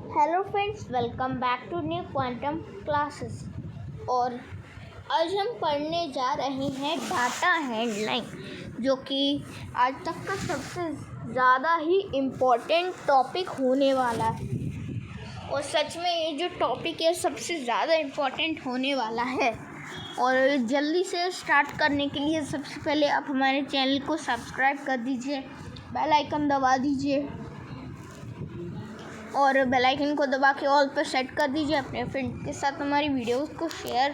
Hello friends, welcome back to new quantum classes. और आज हम पढ़ने जा रहे हैं डाटा हैंडलिंग, जो कि आज तक का सबसे ज़्यादा ही इम्पोर्टेंट टॉपिक होने वाला है। और सच में ये जो टॉपिक है सबसे ज़्यादा इम्पोर्टेंट होने वाला है। और जल्दी से स्टार्ट करने के लिए सबसे पहले आप हमारे चैनल को सब्सक्राइब कर दीजिए, बेल आइकन दबा दीजिए और बेल आइकन को दबा के ऑल पर सेट कर दीजिए। अपने फ्रेंड के साथ हमारी वीडियोस को शेयर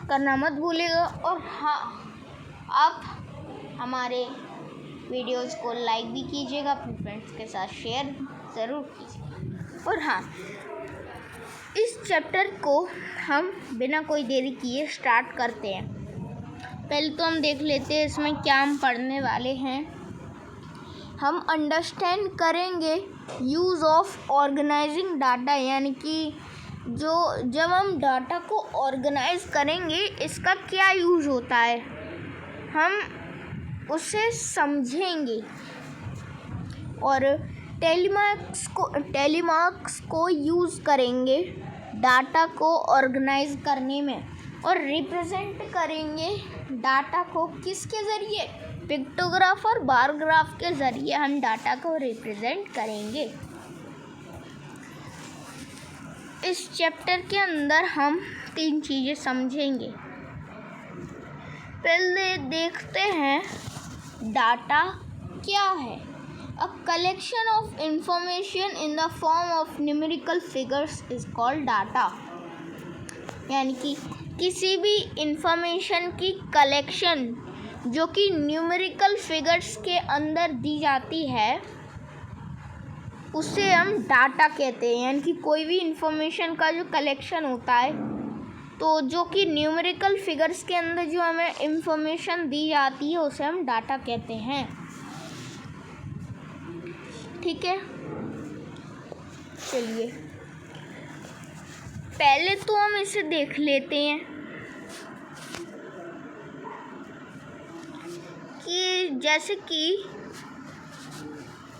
करना मत भूलिएगा। और हाँ, आप हमारे वीडियोस को लाइक भी कीजिएगा, अपने फ्रेंड्स के साथ शेयर ज़रूर कीजिएगा। और हाँ, इस चैप्टर को हम बिना कोई देरी किए स्टार्ट करते हैं। पहले तो हम देख लेते हैं इसमें क्या हम पढ़ने वाले हैं। हम अंडरस्टैंड करेंगे यूज़ ऑफ ऑर्गेनाइजिंग डाटा, यानी कि जब हम डाटा को ऑर्गेनाइज करेंगे इसका क्या यूज़ होता है, हम उसे समझेंगे। और टेलीमार्क्स को यूज़ करेंगे डाटा को ऑर्गेनाइज करने में। और रिप्रेजेंट करेंगे डाटा को किसके ज़रिए, पिक्टोग्राफ और बार ग्राफ के ज़रिए हम डाटा को रिप्रेजेंट करेंगे। इस चैप्टर के अंदर हम 3 चीज़ें समझेंगे। पहले देखते हैं डाटा क्या है। A collection of information in the form of numerical figures is called data, यानी कि किसी भी इंफॉर्मेशन की कलेक्शन जो कि न्यूमेरिकल फिगर्स के अंदर दी जाती है उसे हम डाटा कहते हैं। यानी कि कोई भी इंफॉर्मेशन का जो कलेक्शन होता है, तो जो कि न्यूमेरिकल फिगर्स के अंदर जो हमें इंफॉर्मेशन दी जाती है उसे हम डाटा कहते हैं। ठीक है, चलिए पहले तो हम इसे देख लेते हैं कि जैसे कि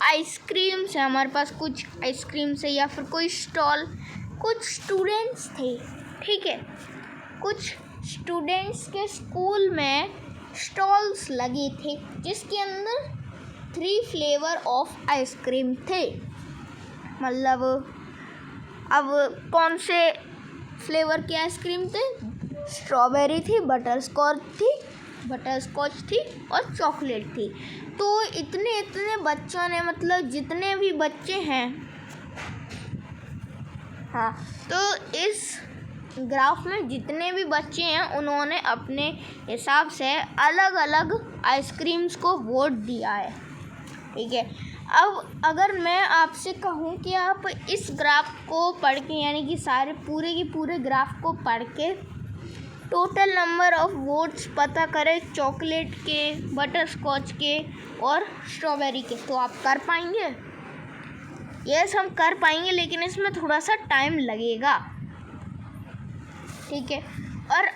आइसक्रीम्स है, हमारे पास कुछ आइसक्रीम्स है या फिर कोई स्टॉल। कुछ स्टूडेंट्स थे, ठीक है, कुछ स्टूडेंट्स के स्कूल में स्टॉल्स लगे थे जिसके अंदर 3 फ्लेवर ऑफ आइसक्रीम थे। मतलब अब कौन से फ्लेवर की आइसक्रीम थे? स्ट्रॉबेरी थी, बटरस्कॉच थी और चॉकलेट थी। तो इतने बच्चों ने, मतलब जितने भी बच्चे हैं, हाँ, तो इस ग्राफ में जितने भी बच्चे हैं उन्होंने अपने हिसाब से अलग अलग आइसक्रीम्स को वोट दिया है। ठीक है, अब अगर मैं आपसे कहूँ कि आप इस ग्राफ को पढ़ के, यानी कि पूरे के पूरे ग्राफ को पढ़ के टोटल नंबर ऑफ वोट्स पता करें चॉकलेट के, बटरस्कॉच के और स्ट्रॉबेरी के, तो आप कर पाएंगे? यस, हम कर पाएंगे, लेकिन इसमें थोड़ा सा टाइम लगेगा। ठीक है, और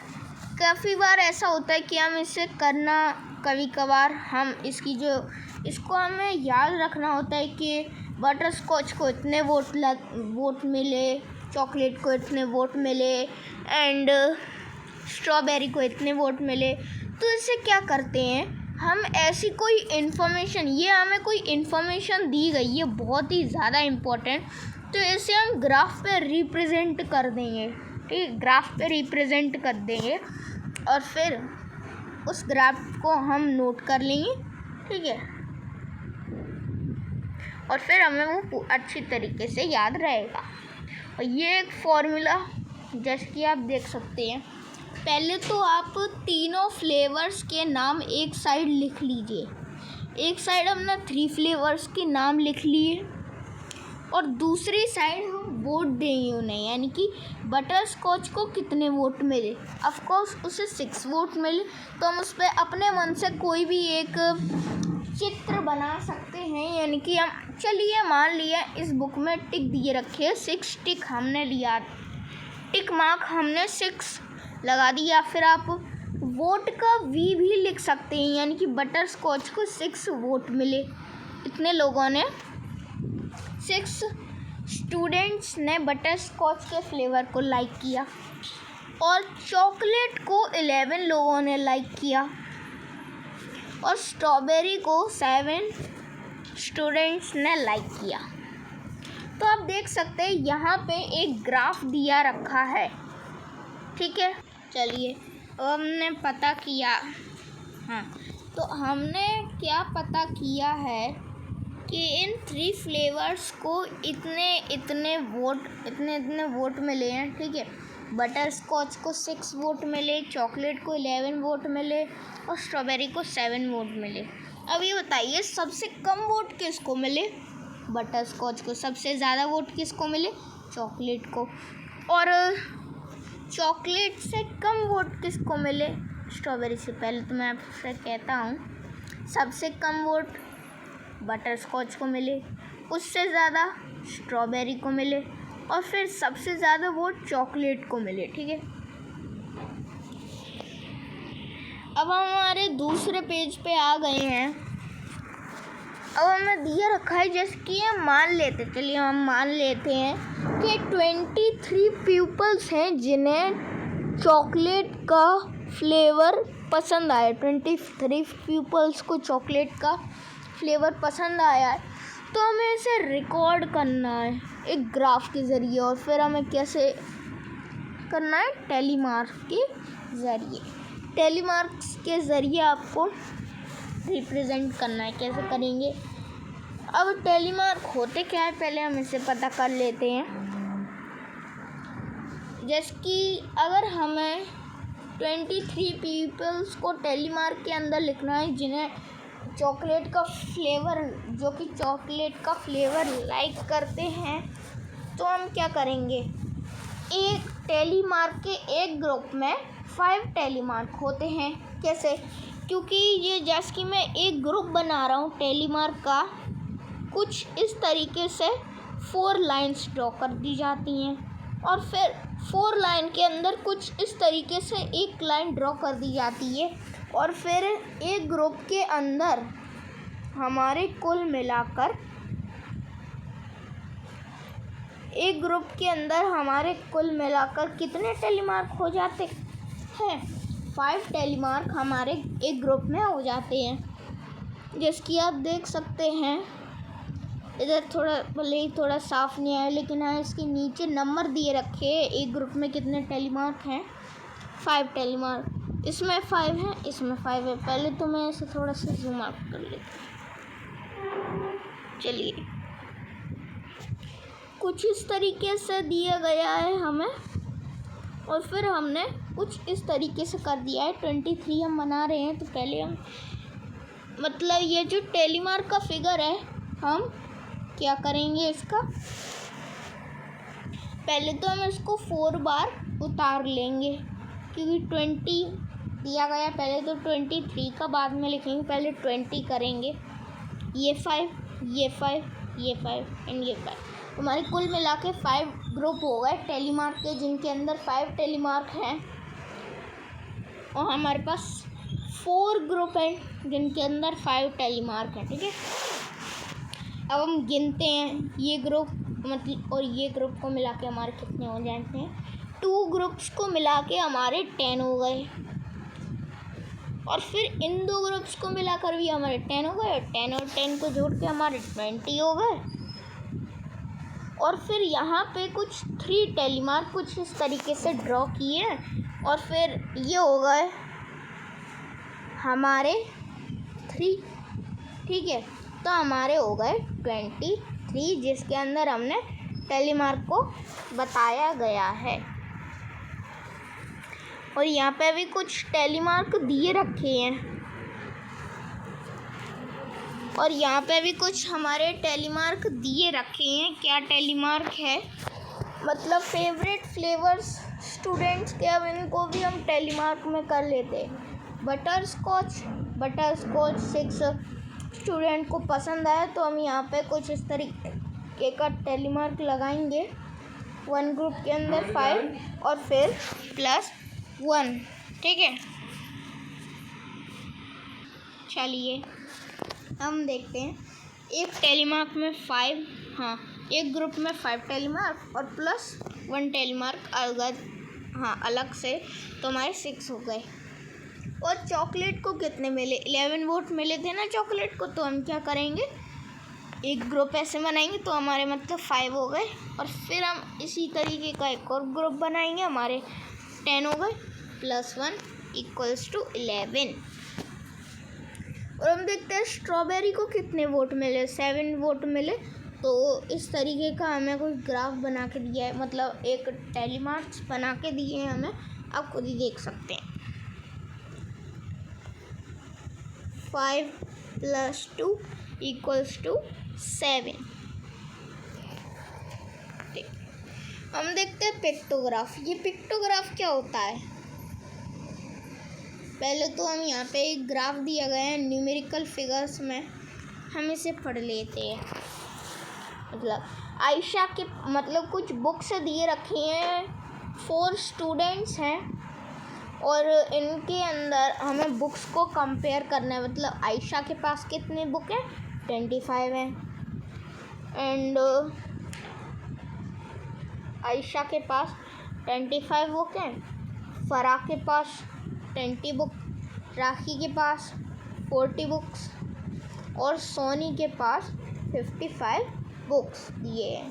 काफ़ी बार ऐसा होता है कि हम इसे करना, कभी कभार हम इसको हमें याद रखना होता है कि बटरस्कॉच को इतने वोट मिले, चॉकलेट को इतने वोट मिले एंड स्ट्रॉबेरी को इतने वोट मिले। तो इससे क्या करते हैं हम, ऐसी कोई इन्फॉर्मेशन, ये हमें कोई इन्फॉर्मेशन दी गई है बहुत ही ज़्यादा इम्पोर्टेंट, तो इसे हम ग्राफ पे रिप्रेजेंट कर देंगे। ठीक, ग्राफ पे रिप्रेजेंट कर देंगे और फिर उस ग्राफ को हम नोट कर लेंगे। ठीक है, और फिर हमें वो अच्छी तरीके से याद रहेगा। और ये एक फॉर्मूला जैसे कि आप देख सकते हैं, पहले तो आप तीनों फ्लेवर्स के नाम एक साइड लिख लीजिए। एक साइड हमने 3 फ्लेवर्स के नाम लिख लिए और दूसरी साइड हम वोट देंगे उन्हें, यानी कि बटरस्कॉच को कितने वोट मिले। ऑफ कोर्स उसे 6 वोट मिले, तो हम उस पर अपने मन से कोई भी एक चित्र बना सकते हैं। यानी कि हम, चलिए मान लिया इस बुक में टिक दिए रखे 6 टिक हमने लिया, टिक मार्क हमने 6 लगा दिया। फिर आप वोट का वी भी लिख सकते हैं, यानी कि बटरस्कॉच को 6 वोट मिले, इतने लोगों ने 6 स्टूडेंट्स ने बटर स्कॉच के फ्लेवर को लाइक किया और चॉकलेट को 11 लोगों ने लाइक किया और स्ट्रॉबेरी को 7 स्टूडेंट्स ने लाइक किया। तो आप देख सकते हैं यहाँ पे एक ग्राफ दिया रखा है, ठीक है। चलिए अब हमने पता किया, हाँ, तो हमने क्या पता किया है कि इन 3 फ्लेवर्स को इतने वोट मिले हैं, ठीक है। बटर स्कॉच को 6 वोट मिले, चॉकलेट को 11 वोट मिले और स्ट्रॉबेरी को 7 वोट मिले। अब ये बताइए सबसे कम वोट किसको मिले? बटर स्कॉच को। सबसे ज़्यादा वोट किसको मिले? चॉकलेट को। और चॉकलेट से कम वोट किसको मिले? स्ट्रॉबेरी से। पहले तो मैं आपसे कहता हूँ सबसे कम वोट बटर स्कॉच को मिले, उससे ज़्यादा स्ट्रॉबेरी को मिले और फिर सबसे ज़्यादा वोट चॉकलेट को मिले, ठीक है। अब हम हमारे दूसरे पेज पे आ गए हैं। अब हमें दिया रखा है जैसे कि हम मान लेते हैं कि 23 पीपल्स हैं जिन्हें चॉकलेट का फ्लेवर पसंद आया। 23 पीपल्स को चॉकलेट का फ्लेवर पसंद आया है, तो हमें इसे रिकॉर्ड करना है एक ग्राफ के ज़रिए। और फिर हमें कैसे करना है? टेलीमार्क के ज़रिए। टेलीमार्क्स के ज़रिए आपको रिप्रेजेंट करना है। कैसे करेंगे? अब टेलीमार्क होते क्या है पहले हम इसे पता कर लेते हैं। जैसे कि अगर हमें 23 पीपल्स को टेलीमार्क के अंदर लिखना है जिन्हें चॉकलेट का फ्लेवर लाइक करते हैं, तो हम क्या करेंगे? एक टेलीमार्क के एक ग्रुप में 5 टेलीमार्क होते हैं। कैसे? क्योंकि ये जैसे कि मैं एक ग्रुप बना रहा हूँ टेलीमार्क का, कुछ इस तरीके से 4 लाइन्स ड्रॉ कर दी जाती हैं और फिर 4 लाइन के अंदर कुछ इस तरीके से एक लाइन ड्रॉ कर दी जाती है और फिर एक ग्रुप के अंदर हमारे कुल मिलाकर कितने टेलीमार्क हो जाते हैं? 5 टेलीमार्क हमारे एक ग्रुप में हो जाते हैं। जैसे कि आप देख सकते हैं इधर भले ही थोड़ा साफ नहीं आया, लेकिन हाँ इसके नीचे नंबर दिए रखे हैं एक ग्रुप में कितने टेलीमार्क हैं। 5 टेलीमार्क, इसमें 5 हैं, इसमें 5 है। पहले तो मैं इसे थोड़ा सा जूम आउट कर लेती हूँ। चलिए, कुछ इस तरीके से दिया गया है हमें और फिर हमने कुछ इस तरीके से कर दिया है। 23 हम बना रहे हैं, तो पहले हम ये जो टेलीमार्क का फिगर है हम क्या करेंगे इसका? पहले तो हम इसको 4 बार उतार लेंगे क्योंकि 20 दिया गया। पहले तो 23 का बाद में लिखेंगे, पहले 20 करेंगे। ये 5, ये 5, ये 5 एंड ये 5। हमारे कुल मिला के 5 ग्रुप हो गए टेलीमार्क के, जिनके अंदर 5 टेलीमार्क हैं और हमारे पास 4 ग्रुप हैं जिनके अंदर 5 टेलीमार्क हैं, ठीक है। अब हम गिनते हैं ये ग्रुप और ये ग्रुप को मिला के हमारे कितने हो जाते हैं। 2 ग्रुप्स को मिला के हमारे 10 हो गए और फिर इन 2 ग्रुप्स को मिलाकर भी हमारे 10 हो गए और 10 और 10 को जोड़ के हमारे 20 हो गए। और फिर यहाँ पे कुछ 3 टेलीमार्क कुछ इस तरीके से ड्रॉ किए और फिर ये हो गए हमारे 3, ठीक है। तो हमारे हो गए 23 जिसके अंदर हमने टेलीमार्क को बताया गया है। और यहाँ पे भी कुछ टेलीमार्क दिए रखे हैं और यहाँ पे भी कुछ हमारे टेलीमार्क दिए रखे हैं। क्या टेलीमार्क है? फेवरेट फ्लेवर्स स्टूडेंट्स के, अब इनको भी हम टेलीमार्क में कर लेते हैं। बटर स्कॉच 6 स्टूडेंट को पसंद आया, तो हम यहाँ पे कुछ इस तरीके का टेलीमार्क लगाएंगे। 1 ग्रुप के अंदर 5 और फिर +1, ठीक है। चलिए हम देखते हैं एक टेलीमार्क में 5, हाँ एक ग्रुप में 5 टैली मार्क और प्लस 1 टैली मार्क अलग से, तो हमारे 6 हो गए। और चॉकलेट को कितने मिले? 11 वोट मिले थे ना चॉकलेट को, तो हम क्या करेंगे, एक ग्रुप ऐसे बनाएंगे तो हमारे मतलब 5 हो गए। और फिर हम इसी तरीके का एक और ग्रुप बनाएंगे, हमारे 10 हो गए, प्लस 1 इक्वल्स टू 11। और हम देखते हैं स्ट्रॉबेरी को कितने वोट मिले, 7 वोट मिले। तो इस तरीके का हमें कोई ग्राफ बना के दिया है, मतलब एक टैली मार्क्स बना के दिए हैं हमें, आप खुद ही देख सकते हैं। 5 + 2 = 7। हम देखते हैं पिक्टोग्राफ। ये पिक्टोग्राफ क्या होता है? पहले तो हम यहाँ पे एक ग्राफ दिया गया है न्यूमेरिकल फिगर्स में, हम इसे पढ़ लेते हैं। मतलब आयशा के मतलब कुछ बुक्स दिए रखी हैं, 4 स्टूडेंट्स हैं और इनके अंदर हमें बुक्स को कंपेयर करना है। मतलब आयशा के पास कितने बुक हैं? 25 हैं। एंड आयशा के पास 25 बुक हैं, फराह के पास 20 बुक, राखी के पास 40 बुक्स और सोनी के पास 55 बुक्स दिए हैं।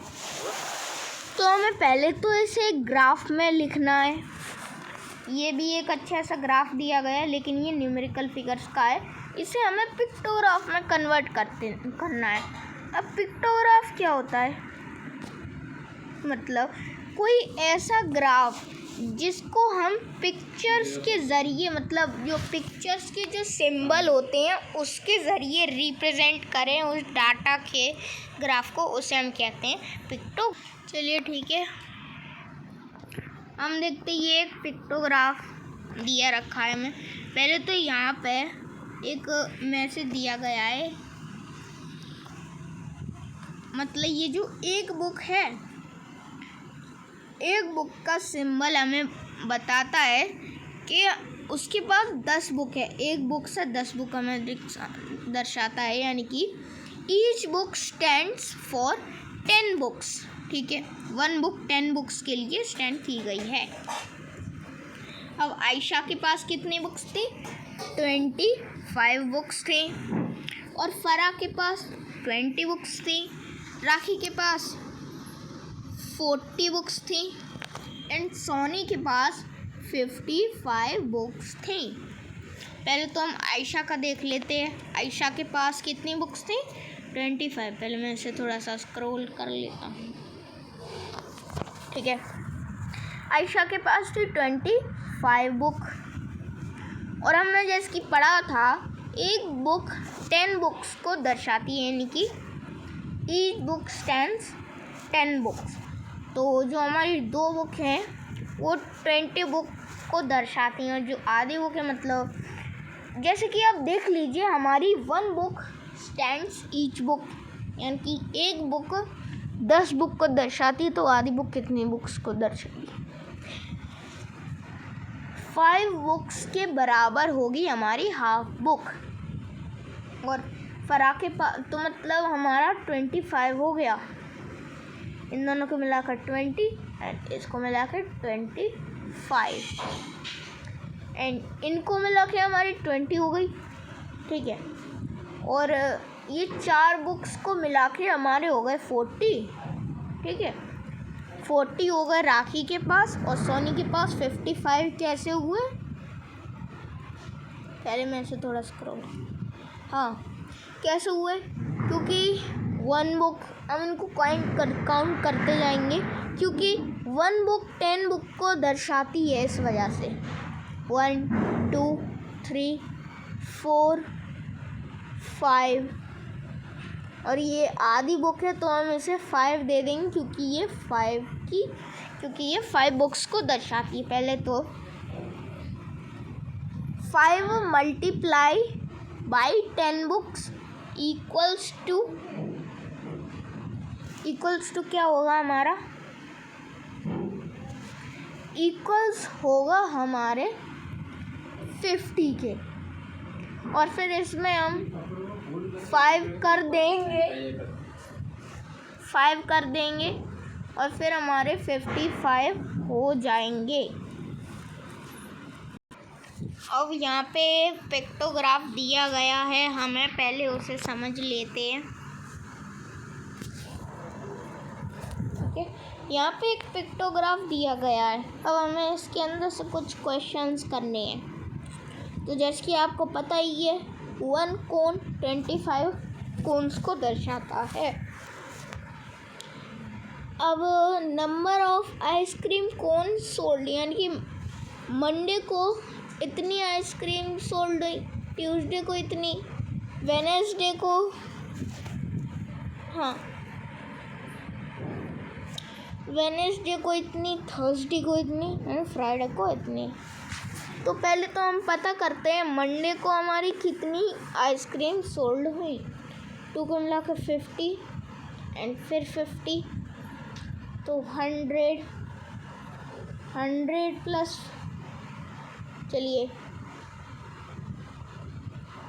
तो हमें पहले तो इसे एक ग्राफ में लिखना है। ये भी एक अच्छा सा ग्राफ दिया गया है, लेकिन ये न्यूमेरिकल फिगर्स का है, इसे हमें पिक्टोग्राफ में कन्वर्ट करना है। अब पिक्टोग्राफ क्या होता है? मतलब कोई ऐसा ग्राफ जिसको हम पिक्चर्स के ज़रिए, मतलब जो पिक्चर्स के जो सिंबल होते हैं उसके ज़रिए रिप्रेजेंट करें उस डाटा के ग्राफ को, उसे हम कहते हैं पिक्टो। चलिए ठीक है, हम देखते हैं ये एक पिक्टोग्राफ दिया रखा है हमें। पहले तो यहाँ पे एक मैसेज दिया गया है, मतलब ये जो एक बुक है, एक बुक का सिंबल हमें बताता है कि उसके पास 10 बुक है। एक बुक से 10 बुक हमें दर्शाता है, यानी कि each book stands for 10 books. ठीक है, 1 बुक 10 बुक्स के लिए स्टैंड की गई है। अब आयशा के पास कितनी बुक्स थी? 25 बुक्स थे। और फराह के पास 20 बुक्स थी। राखी के पास 40 बुक्स थी एंड सोनी के पास 55 बुक्स थी। पहले तो हम आयशा का देख लेते हैं। आयशा के पास कितनी बुक्स थी? 25। पहले मैं इसे थोड़ा सा स्क्रॉल कर लेता हूँ। ठीक है, आयशा के पास थी 25 बुक। और हमने जैसे कि पढ़ा था, एक बुक 10 बुक्स को दर्शाती है, यानी कि ईच बुक स्टैंड्स 10 बुक्स। तो जो हमारी 2 बुक हैं वो 20 बुक को दर्शाती हैं। और जो आधी बुक है, मतलब जैसे कि आप देख लीजिए, हमारी 1 बुक स्टैंड्स ईच बुक, यानी कि एक बुक 10 बुक को दर्शाती है, तो आधी बुक कितनी बुक्स को दर्शाती है? 5 बुक्स के बराबर होगी हमारी हाफ बुक। और फराह के पास तो मतलब हमारा 25 हो गया, इन दोनों को मिलाकर 20 एंड इसको मिलाकर 25 एंड इनको मिला के हमारी 20 हो गई। ठीक है, और ये 4 बुक्स को मिला के हमारे हो गए 40। ठीक है, 40 हो गए राखी के पास और सोनी के पास 55 कैसे हुए? पहले मैं इसे थोड़ा स्क्रॉल, हाँ कैसे हुए? क्योंकि 1 बुक हम इनको काउंट करते जाएंगे, क्योंकि 1 बुक 10 बुक को दर्शाती है, इस वजह से 1 2 3 4 5 और ये आधी बुक है तो हम इसे 5 दे देंगे, क्योंकि ये 5 बुक्स को दर्शाती है। पहले तो 5 multiply by 10 books equals to क्या होगा हमारा? इक्वल्स होगा हमारे 50 के। और फिर इसमें हम 5 कर देंगे, 5 कर देंगे और फिर हमारे 55 हो जाएंगे। अब यहाँ पे पिक्टोग्राफ दिया गया है, हमें पहले उसे समझ लेते हैं। ठीक है, यहाँ पे एक पिक्टोग्राफ दिया गया है। अब हमें इसके अंदर से कुछ क्वेश्चंस करने हैं। तो जैसे कि आपको पता ही है, 1 कोन 25 कोन्स को दर्शाता है। अब number of ice cream cone sold, यानी कि मंडे को इतनी आइसक्रीम सोल्ड हुई, ट्यूसडे को इतनी, वेडनेसडे को, हाँ वेडनेसडे को इतनी, थर्सडे को इतनी एंड फ्राइडे को इतनी। तो पहले तो हम पता करते हैं मंडे को हमारी कितनी आइसक्रीम सोल्ड हुई। 2 को मिला कर 50 एंड फिर 50, तो 100 प्लस, चलिए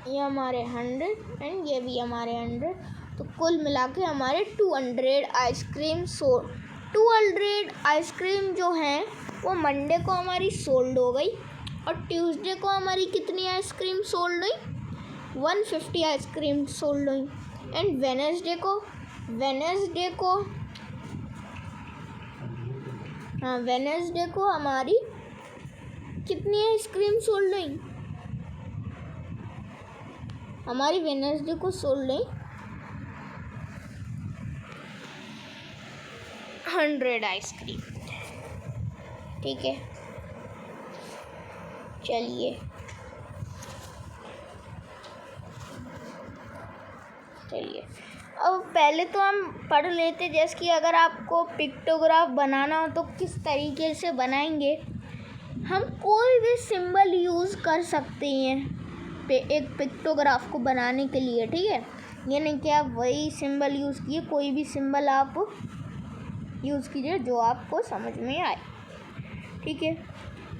ये हमारे 100 एंड ये भी हमारे 100, तो कुल मिला के हमारे 200 आइसक्रीम 200 आइसक्रीम जो हैं वो मंडे को हमारी सोल्ड हो गई। और ट्यूसडे को हमारी कितनी आइसक्रीम सोल्ड हुई? 150 आइसक्रीम सोल्ड हुई। एंड वेडनेसडे को हमारी कितनी आइसक्रीम सोल्ड हुई? हमारी वेडनेसडे को सोल्ड हुई 100 आइसक्रीम। ठीक है, चलिए अब पहले तो हम पढ़ लेते, जैसे कि अगर आपको पिक्टोग्राफ बनाना हो तो किस तरीके से बनाएंगे। हम कोई भी सिंबल यूज़ कर सकते हैं एक पिक्टोग्राफ को बनाने के लिए। ठीक है, ये नहीं कि आप वही सिंबल यूज़ किए, कोई भी सिंबल आप यूज़ कीजिए जो आपको समझ में आए। ठीक है,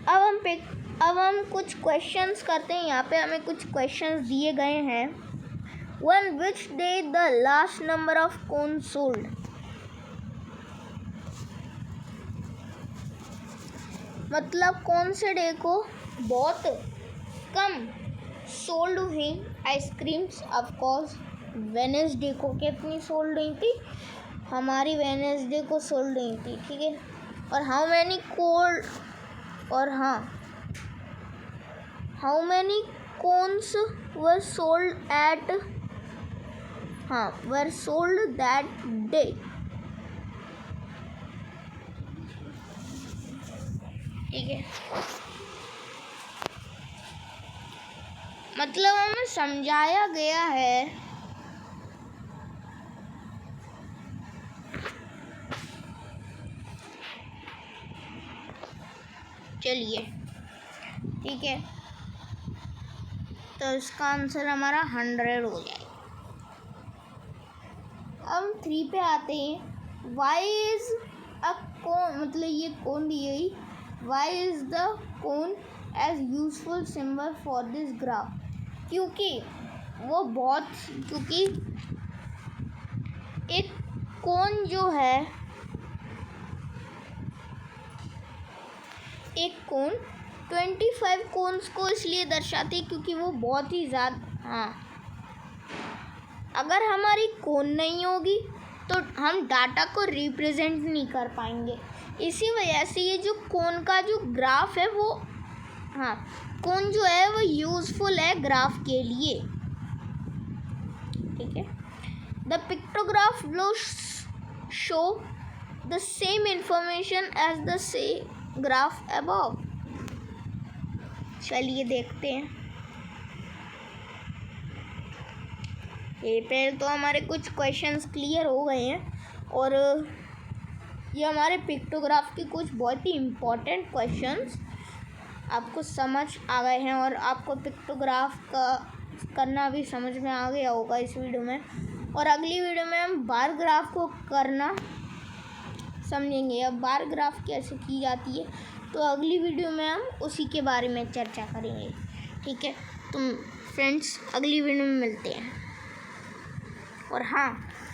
अब हम कुछ क्वेश्चंस करते हैं। यहाँ पे हमें कुछ क्वेश्चंस दिए गए हैं। On which day the last number of cones sold? मतलब कौन से डे को बहुत कम सोल्ड हुई आइसक्रीम्स? ऑफ कोर्स वेडनेसडे को कितनी सोल्ड हुई थी? हमारी वेडनेसडे को सोल्ड हुई थी। ठीक है, और how many cones were sold at were sold that day? ठीक है, मतलब हमें समझाया गया है चलिए ठीक है, तो इसका आंसर हमारा 100 हो जाएगा। अब 3 पे आते हैं। वाई इज़ अ कोन, मतलब ये कोन दी गई, why is the cone as useful symbol for this graph? क्योंकि एक कोन जो है, एक कोन 25 कोन्स को इसलिए दर्शाती है क्योंकि वो बहुत ही ज़्यादा, अगर हमारी कोन नहीं होगी तो हम डाटा को रिप्रेजेंट नहीं कर पाएंगे। इसी वजह से ये जो कोन का जो ग्राफ है वो, कोन जो है वो यूज़फुल है ग्राफ के लिए। ठीक है, the pictograph will show the same information as the same graph above. चलिए देखते हैं। ये पहले तो हमारे कुछ क्वेश्चंस क्लियर हो गए हैं और ये हमारे पिक्टोग्राफ के कुछ बहुत ही इम्पोर्टेंट क्वेश्चंस आपको समझ आ गए हैं और आपको पिक्टोग्राफ का करना भी समझ में आ गया होगा इस वीडियो में। और अगली वीडियो में हम बार ग्राफ को करना समझेंगे। अब बार ग्राफ कैसे की जाती है तो अगली वीडियो में हम उसी के बारे में चर्चा करेंगे। ठीक है, तो फ्रेंड्स अगली वीडियो में मिलते हैं। और हाँ,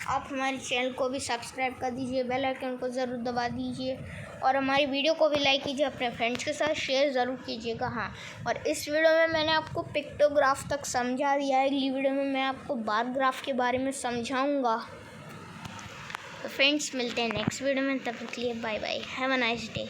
आप हमारे चैनल को भी सब्सक्राइब कर दीजिए, बेल आइकन को ज़रूर दबा दीजिए और हमारी वीडियो को भी लाइक कीजिए, अपने फ्रेंड्स के साथ शेयर ज़रूर कीजिएगा। हाँ, और इस वीडियो में मैंने आपको पिक्टोग्राफ तक समझा दिया है। अगली वीडियो में मैं आपको बार ग्राफ के बारे में समझाऊँगा। तो फ्रेंड्स मिलते हैं नेक्स्ट वीडियो में, तब तक के लिए bye bye, have a nice day.